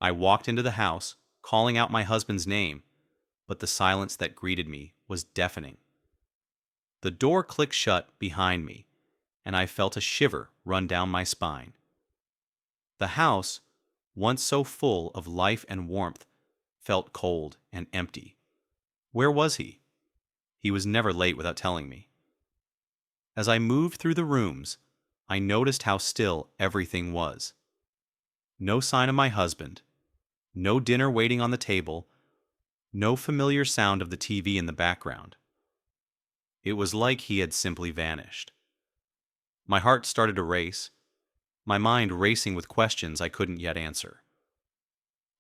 I walked into the house, calling out my husband's name, but the silence that greeted me was deafening. The door clicked shut behind me, and I felt a shiver run down my spine. The house, once so full of life and warmth, felt cold and empty. Where was he? He was never late without telling me. As I moved through the rooms, I noticed how still everything was. No sign of my husband, no dinner waiting on the table, no familiar sound of the TV in the background. It was like he had simply vanished. My heart started to race, my mind racing with questions I couldn't yet answer.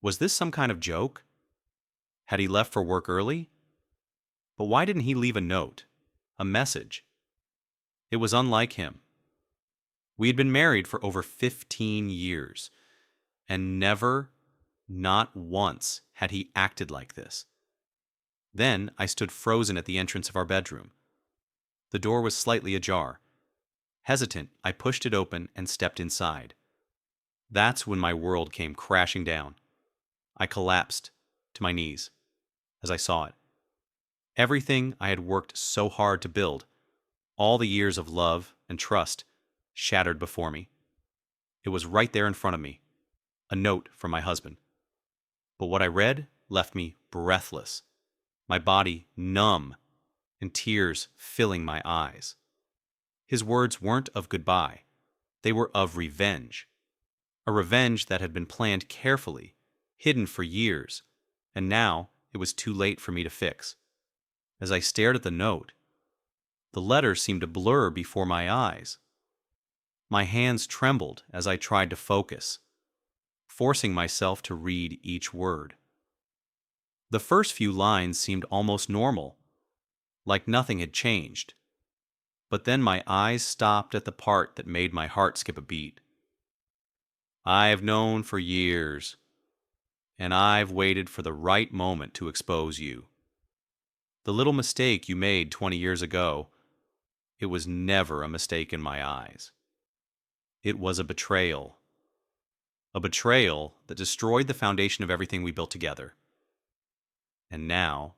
Was this some kind of joke? Had he left for work early? But why didn't he leave a note, a message? It was unlike him. We had been married for over 15 years, and never, not once, had he acted like this. Then I stood frozen at the entrance of our bedroom. The door was slightly ajar. Hesitant, I pushed it open and stepped inside. That's when my world came crashing down. I collapsed to my knees as I saw it. Everything I had worked so hard to build, all the years of love and trust, shattered before me. It was right there in front of me, a note from my husband. But what I read left me breathless, my body numb, and tears filling my eyes. His words weren't of goodbye. They were of revenge. A revenge that had been planned carefully, hidden for years, and now it was too late for me to fix. As I stared at the note, the letters seemed to blur before my eyes. My hands trembled as I tried to focus, forcing myself to read each word. The first few lines seemed almost normal, like nothing had changed. But then my eyes stopped at the part that made my heart skip a beat. I've known for years, and I've waited for the right moment to expose you. The little mistake you made 20 years ago, it was never a mistake in my eyes. It was a betrayal. A betrayal that destroyed the foundation of everything we built together. And now,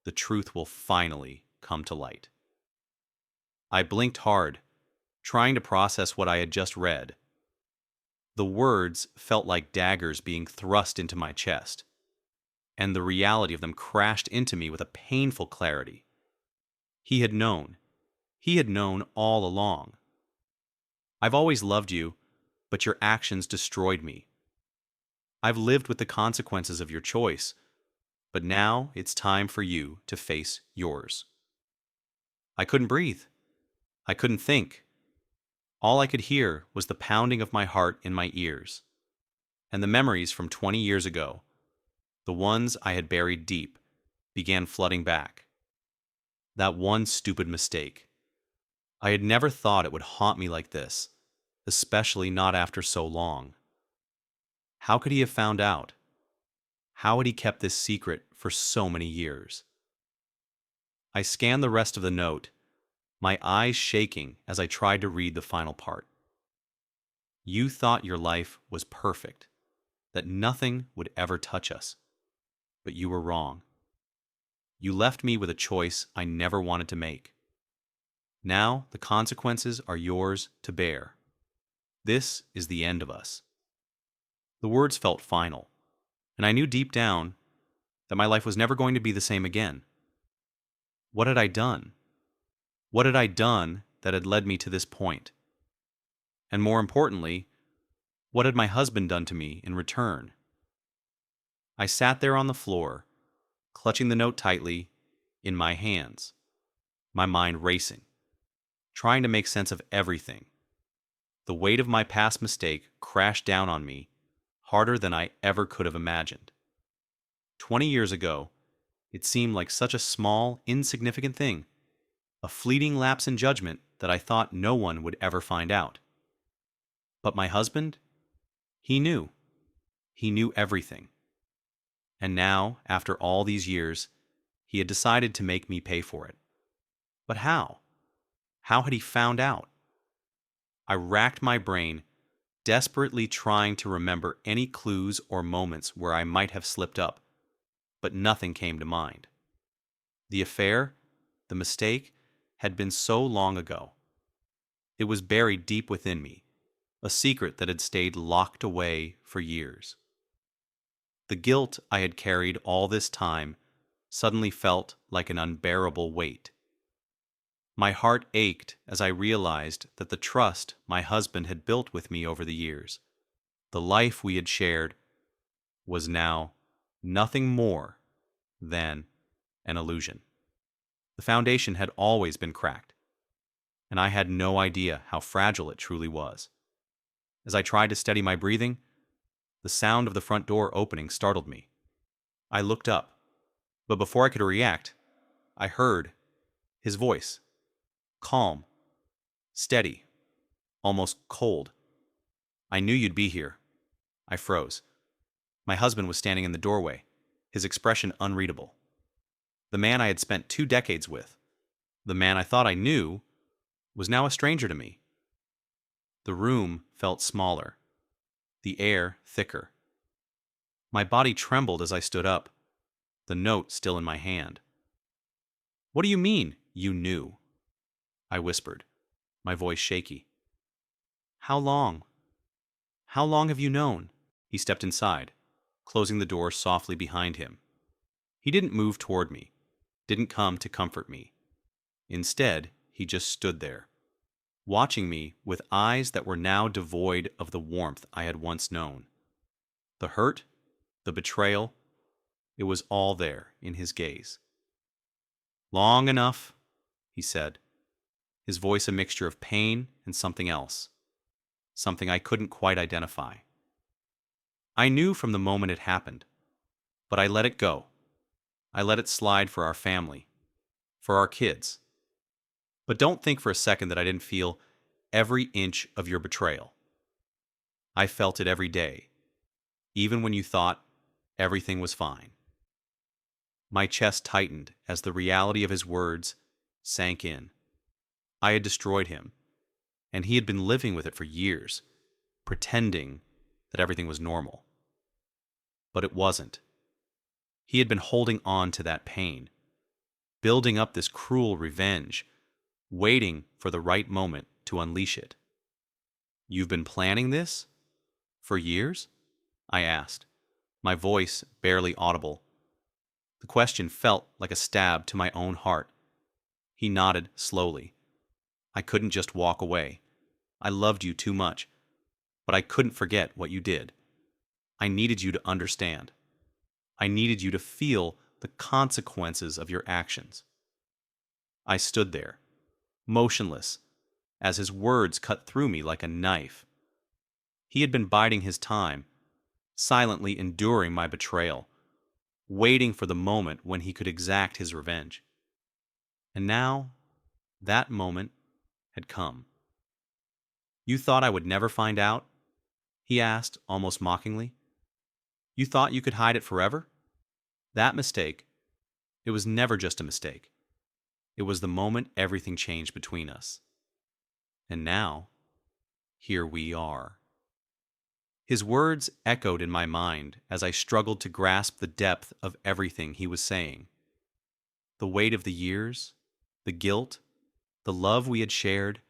the truth will finally come to light. I blinked hard, trying to process what I had just read. The words felt like daggers being thrust into my chest, and the reality of them crashed into me with a painful clarity. He had known. He had known all along. I've always loved you, but your actions destroyed me. I've lived with the consequences of your choice, but now it's time for you to face yours. I couldn't breathe. I couldn't think. All I could hear was the pounding of my heart in my ears, and the memories from 20 years ago, the ones I had buried deep, began flooding back. That one stupid mistake. I had never thought it would haunt me like this, especially not after so long. How could he have found out? How had he kept this secret for so many years? I scanned the rest of the note, my eyes shaking as I tried to read the final part. You thought your life was perfect, that nothing would ever touch us. But you were wrong. You left me with a choice I never wanted to make. Now the consequences are yours to bear. This is the end of us. The words felt final, and I knew deep down that my life was never going to be the same again. What had I done? What had I done that had led me to this point? And more importantly, what had my husband done to me in return? I sat there on the floor, clutching the note tightly in my hands, my mind racing, trying to make sense of everything. The weight of my past mistake crashed down on me harder than I ever could have imagined. 20 years ago, it seemed like such a small, insignificant thing, a fleeting lapse in judgment that I thought no one would ever find out. But my husband? He knew. He knew everything. And now, after all these years, he had decided to make me pay for it. But how? How had he found out? I racked my brain, desperately trying to remember any clues or moments where I might have slipped up, but nothing came to mind. The affair, the mistake, had been so long ago. It was buried deep within me, a secret that had stayed locked away for years. The guilt I had carried all this time suddenly felt like an unbearable weight. My heart ached as I realized that the trust my husband had built with me over the years, the life we had shared, was now nothing more than an illusion. The foundation had always been cracked, and I had no idea how fragile it truly was. As I tried to steady my breathing, the sound of the front door opening startled me. I looked up, but before I could react, I heard his voice, calm, steady, almost cold. "I knew you'd be here." I froze. My husband was standing in the doorway, his expression unreadable. The man I had spent 2 decades with, the man I thought I knew, was now a stranger to me. The room felt smaller, the air thicker. My body trembled as I stood up, the note still in my hand. "What do you mean, you knew?" I whispered, my voice shaky. "How long? How long have you known?" He stepped inside, closing the door softly behind him. He didn't move toward me, didn't come to comfort me. Instead, he just stood there, watching me with eyes that were now devoid of the warmth I had once known. The hurt, the betrayal, it was all there in his gaze. "Long enough," he said, his voice a mixture of pain and something else, something I couldn't quite identify. I knew from the moment it happened, but I let it go. I let it slide for our family, for our kids. But don't think for a second that I didn't feel every inch of your betrayal. I felt it every day, even when you thought everything was fine. My chest tightened as the reality of his words sank in. I had destroyed him, and he had been living with it for years, pretending that everything was normal. But it wasn't. He had been holding on to that pain, building up this cruel revenge, waiting for the right moment to unleash it. "You've been planning this? For years?" I asked, my voice barely audible. The question felt like a stab to my own heart. He nodded slowly. "I couldn't just walk away. I loved you too much, but I couldn't forget what you did. I needed you to understand. I needed you to feel the consequences of your actions." I stood there, motionless, as his words cut through me like a knife. He had been biding his time, silently enduring my betrayal, waiting for the moment when he could exact his revenge. And now, that moment had come. "You thought I would never find out?" he asked, almost mockingly. "You thought you could hide it forever? That mistake, it was never just a mistake. It was the moment everything changed between us. And now, here we are." His words echoed in my mind as I struggled to grasp the depth of everything he was saying. The weight of the years, the guilt, the love we had shared,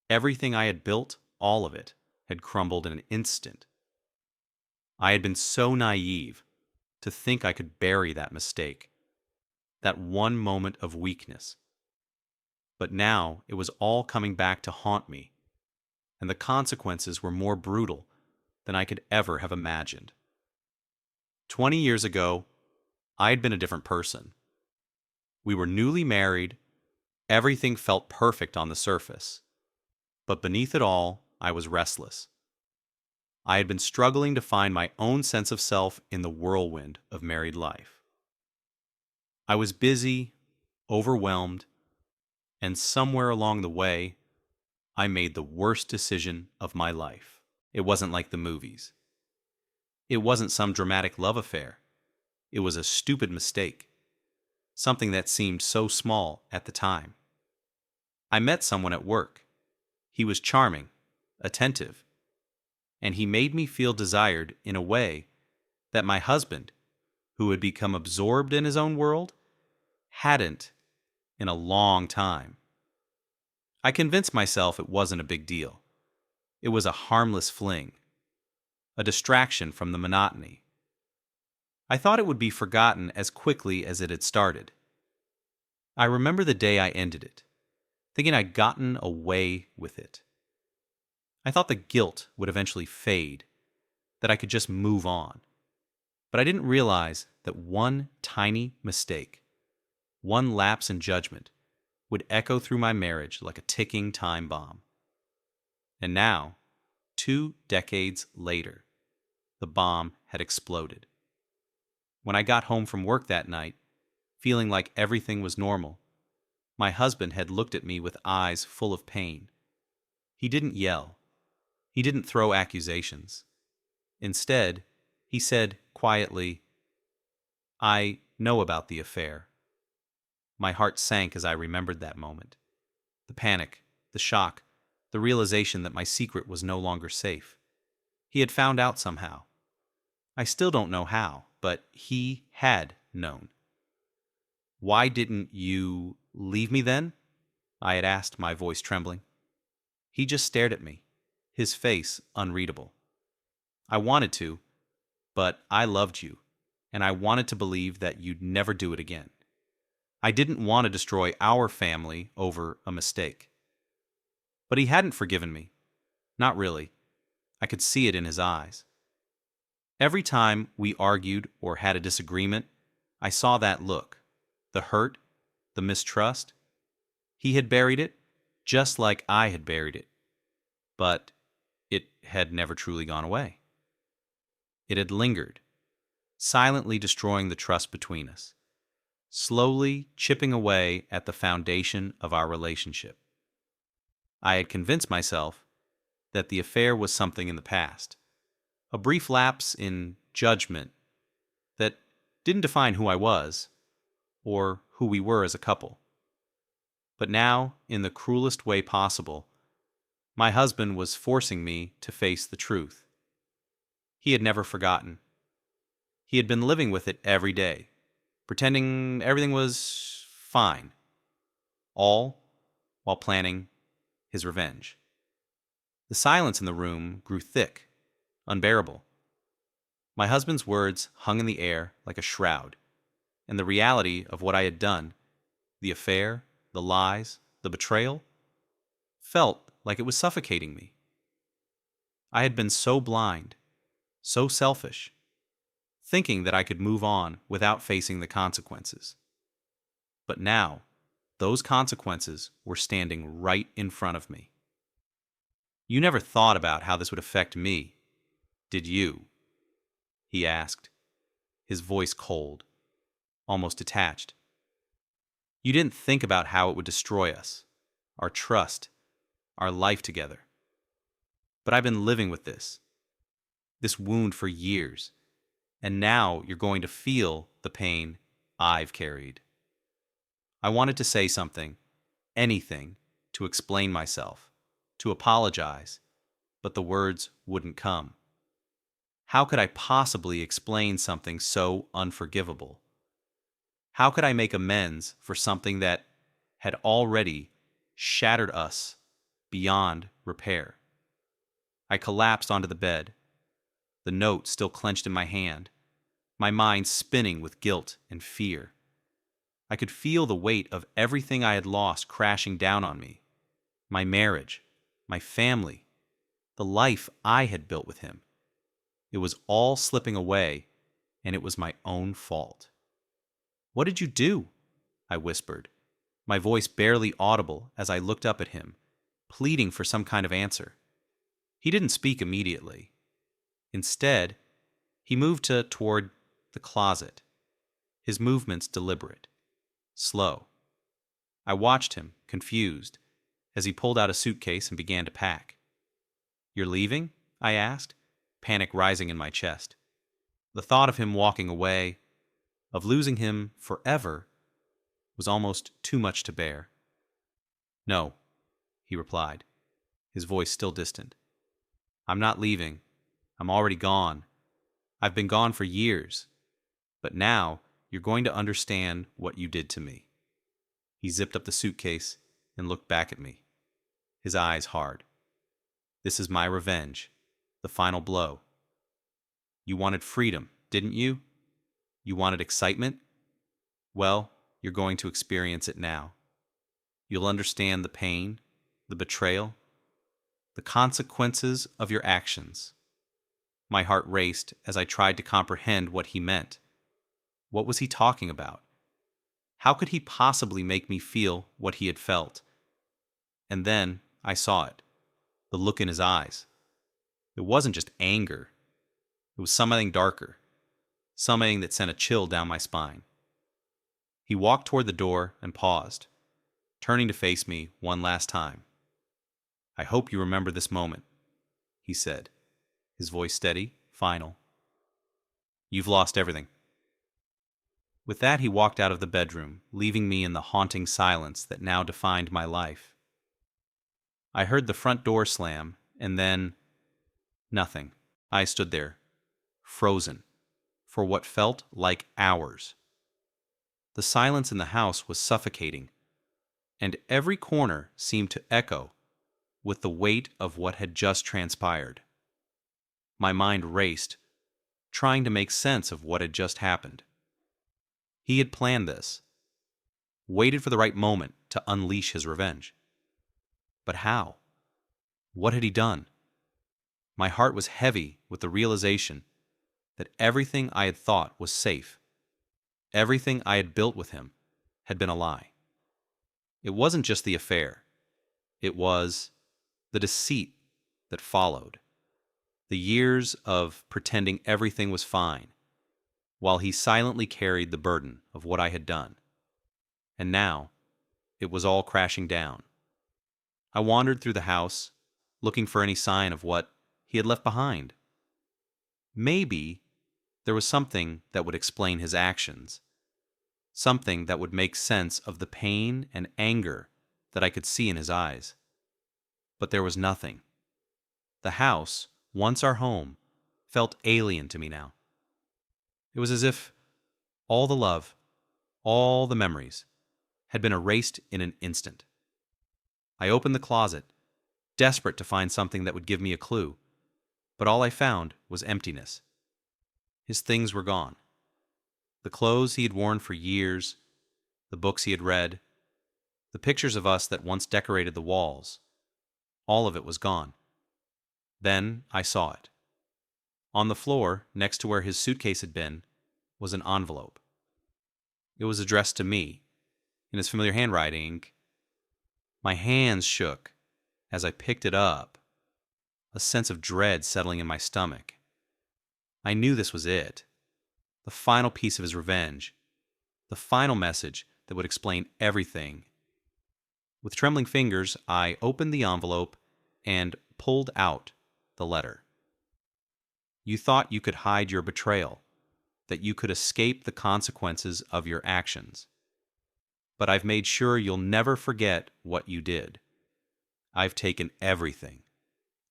everything I had built, all of it, had crumbled in an instant. I had been so naive to think I could bury that mistake, that one moment of weakness. But now it was all coming back to haunt me, and the consequences were more brutal than I could ever have imagined. 20 years ago, I had been a different person. We were newly married, everything felt perfect on the surface, but beneath it all, I was restless. I had been struggling to find my own sense of self in the whirlwind of married life. I was busy, overwhelmed, and somewhere along the way, I made the worst decision of my life. It wasn't like the movies. It wasn't some dramatic love affair. It was a stupid mistake, something that seemed so small at the time. I met someone at work. He was charming, attentive, and he made me feel desired in a way that my husband, who had become absorbed in his own world, hadn't in a long time. I convinced myself it wasn't a big deal. It was a harmless fling, a distraction from the monotony. I thought it would be forgotten as quickly as it had started. I remember the day I ended it, thinking I'd gotten away with it. I thought the guilt would eventually fade, that I could just move on. But I didn't realize that one tiny mistake, one lapse in judgment, would echo through my marriage like a ticking time bomb. And now, 2 decades later, the bomb had exploded. When I got home from work that night, feeling like everything was normal, my husband had looked at me with eyes full of pain. He didn't yell. He didn't throw accusations. Instead, he said quietly, "I know about the affair." My heart sank as I remembered that moment. The panic, the shock, the realization that my secret was no longer safe. He had found out somehow. I still don't know how, but he had known. "Why didn't you leave me then?" I had asked, my voice trembling. He just stared at me, his face unreadable. "I wanted to, but I loved you, and I wanted to believe that you'd never do it again. I didn't want to destroy our family over a mistake." But he hadn't forgiven me. Not really. I could see it in his eyes. Every time we argued or had a disagreement, I saw that look. The hurt, the mistrust. He had buried it, just like I had buried it. But it had never truly gone away. It had lingered, silently destroying the trust between us, slowly chipping away at the foundation of our relationship. I had convinced myself that the affair was something in the past, a brief lapse in judgment that didn't define who I was or who we were as a couple. But now, in the cruelest way possible, my husband was forcing me to face the truth. He had never forgotten. He had been living with it every day, pretending everything was fine, all while planning his revenge. The silence in the room grew thick, unbearable. My husband's words hung in the air like a shroud, and the reality of what I had done, the affair, the lies, the betrayal, felt like it was suffocating me. I had been so blind, so selfish, thinking that I could move on without facing the consequences. But now, those consequences were standing right in front of me. "You never thought about how this would affect me, did you?" he asked, his voice cold, almost detached. "You didn't think about how it would destroy us, our trust, our life together. But I've been living with this wound for years, and now you're going to feel the pain I've carried." I wanted to say something, anything, to explain myself, to apologize, but the words wouldn't come. How could I possibly explain something so unforgivable? How could I make amends for something that had already shattered us beyond repair? I collapsed onto the bed, the note still clenched in my hand, my mind spinning with guilt and fear. I could feel the weight of everything I had lost crashing down on me. My marriage, my family, the life I had built with him. It was all slipping away, and it was my own fault. "What did you do?" I whispered, my voice barely audible as I looked up at him, pleading for some kind of answer. He didn't speak immediately. Instead, he moved toward the closet, his movements deliberate, slow. I watched him, confused, as he pulled out a suitcase and began to pack. "You're leaving?" I asked, panic rising in my chest. The thought of him walking away, of losing him forever, was almost too much to bear. "No," he replied, his voice still distant. "I'm not leaving. I'm already gone. I've been gone for years. But now you're going to understand what you did to me." He zipped up the suitcase and looked back at me, his eyes hard. "This is my revenge, the final blow. You wanted freedom, didn't you? You wanted excitement? Well, you're going to experience it now. You'll understand the pain, the betrayal, the consequences of your actions." My heart raced as I tried to comprehend what he meant. What was he talking about? How could he possibly make me feel what he had felt? And then I saw it, the look in his eyes. It wasn't just anger. It was something darker, something that sent a chill down my spine. He walked toward the door and paused, turning to face me one last time. "I hope you remember this moment," he said, his voice steady, final. "You've lost everything." With that, he walked out of the bedroom, leaving me in the haunting silence that now defined my life. I heard the front door slam, and then nothing. I stood there, frozen, for what felt like hours. The silence in the house was suffocating, and every corner seemed to echo with the weight of what had just transpired. My mind raced, trying to make sense of what had just happened. He had planned this, waited for the right moment to unleash his revenge. But how? What had he done? My heart was heavy with the realization that everything I had thought was safe, everything I had built with him, had been a lie. It wasn't just the affair. It was the deceit that followed, the years of pretending everything was fine, while he silently carried the burden of what I had done. And now, it was all crashing down. I wandered through the house, looking for any sign of what he had left behind. Maybe there was something that would explain his actions, something that would make sense of the pain and anger that I could see in his eyes. But there was nothing. The house, once our home, felt alien to me now. It was as if all the love, all the memories, had been erased in an instant. I opened the closet, desperate to find something that would give me a clue, but all I found was emptiness. His things were gone. The clothes he had worn for years, the books he had read, the pictures of us that once decorated the walls, all of it was gone. Then I saw it. On the floor, next to where his suitcase had been, was an envelope. It was addressed to me, in his familiar handwriting. My hands shook as I picked it up, a sense of dread settling in my stomach. I knew this was it, the final piece of his revenge, the final message that would explain everything. With trembling fingers, I opened the envelope and pulled out the letter. "You thought you could hide your betrayal, that you could escape the consequences of your actions. But I've made sure you'll never forget what you did. I've taken everything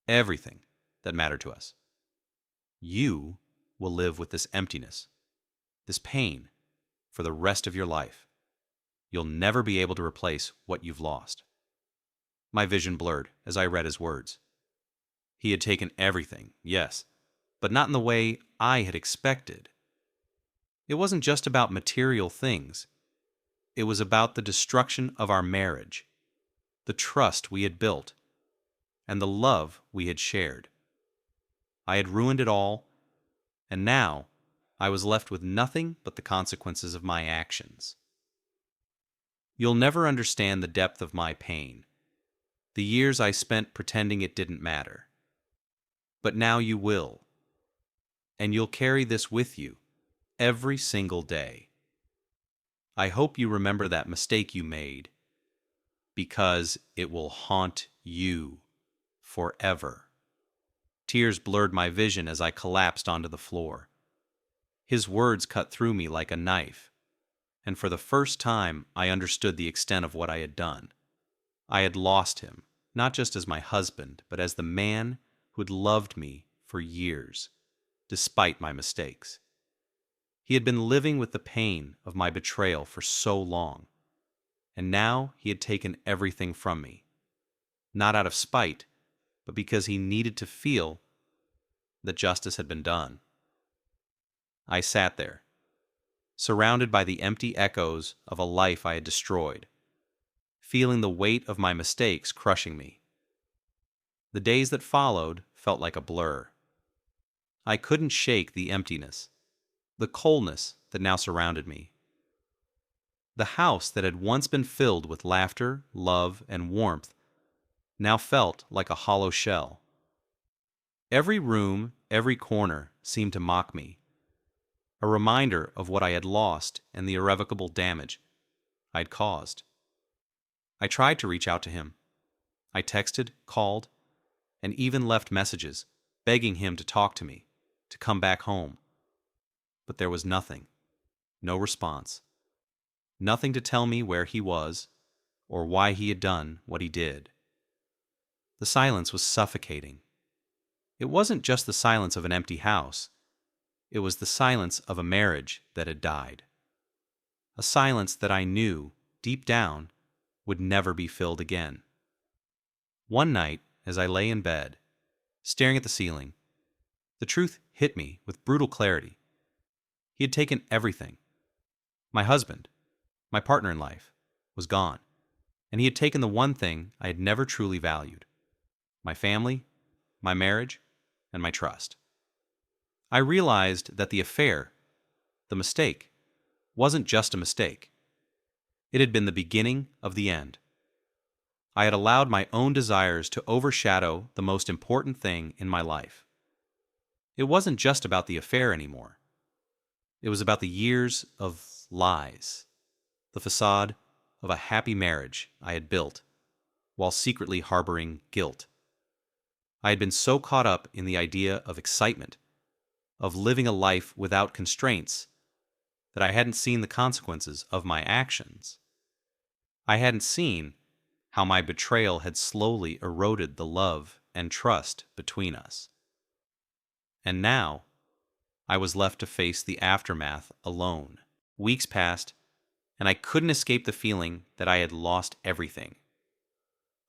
that mattered to us. You will live with this emptiness, this pain, for the rest of your life. You'll never be able to replace what you've lost." My vision blurred as I read his words. He had taken everything, yes, but not in the way I had expected. It wasn't just about material things. It was about the destruction of our marriage, the trust we had built, and the love we had shared. I had ruined it all, and now I was left with nothing but the consequences of my actions. You'll never understand the depth of my pain, the years I spent pretending it didn't matter. But now you will, and you'll carry this with you every single day. I hope you remember that mistake you made, because it will haunt you forever. Tears blurred my vision as I collapsed onto the floor. His words cut through me like a knife, and for the first time I understood the extent of what I had done. I had lost him, not just as my husband, but as the man who had loved me for for years, despite my mistakes. He had been living with the pain of my betrayal for so long, and now he had taken everything from me, not out of spite, but because he needed to feel that justice had been done. I sat there, surrounded by the empty echoes of a life I had destroyed, feeling the weight of my mistakes crushing me. The days that followed felt like a blur. I couldn't shake the emptiness, the coldness that now surrounded me. The house that had once been filled with laughter, love, and warmth now felt like a hollow shell. Every room, every corner seemed to mock me, a reminder of what I had lost and the irrevocable damage I'd caused. I tried to reach out to him. I texted, called, and even left messages, begging him to talk to me, to come back home. But there was nothing, no response, nothing to tell me where he was or why he had done what he did. The silence was suffocating. It wasn't just the silence of an empty house. It was the silence of a marriage that had died. A silence that I knew, deep down, would never be filled again. One night, as I lay in bed, staring at the ceiling, the truth hit me with brutal clarity. He had taken everything. My husband, my partner in life, was gone, and he had taken the one thing I had never truly valued: my family, my marriage, and my trust. I realized that the affair, the mistake, wasn't just a mistake. It had been the beginning of the end. I had allowed my own desires to overshadow the most important thing in my life. It wasn't just about the affair anymore. It was about the years of lies, the facade of a happy marriage I had built while secretly harboring guilt. I had been so caught up in the idea of excitement, of living a life without constraints, that I hadn't seen the consequences of my actions. I hadn't seen how my betrayal had slowly eroded the love and trust between us. And now, I was left to face the aftermath alone. Weeks passed, and I couldn't escape the feeling that I had lost everything.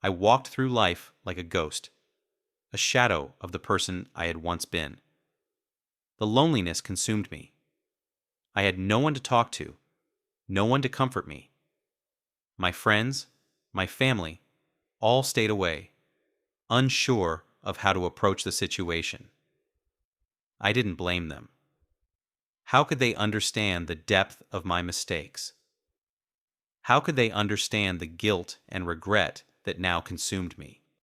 I walked through life like a ghost, a shadow of the person I had once been. The loneliness consumed me. I had no one to talk to, no one to comfort me. My friends, my family, all stayed away, unsure of how to approach the situation. I didn't blame them. How could they understand the depth of my mistakes? How could they understand the guilt and regret that now consumed me?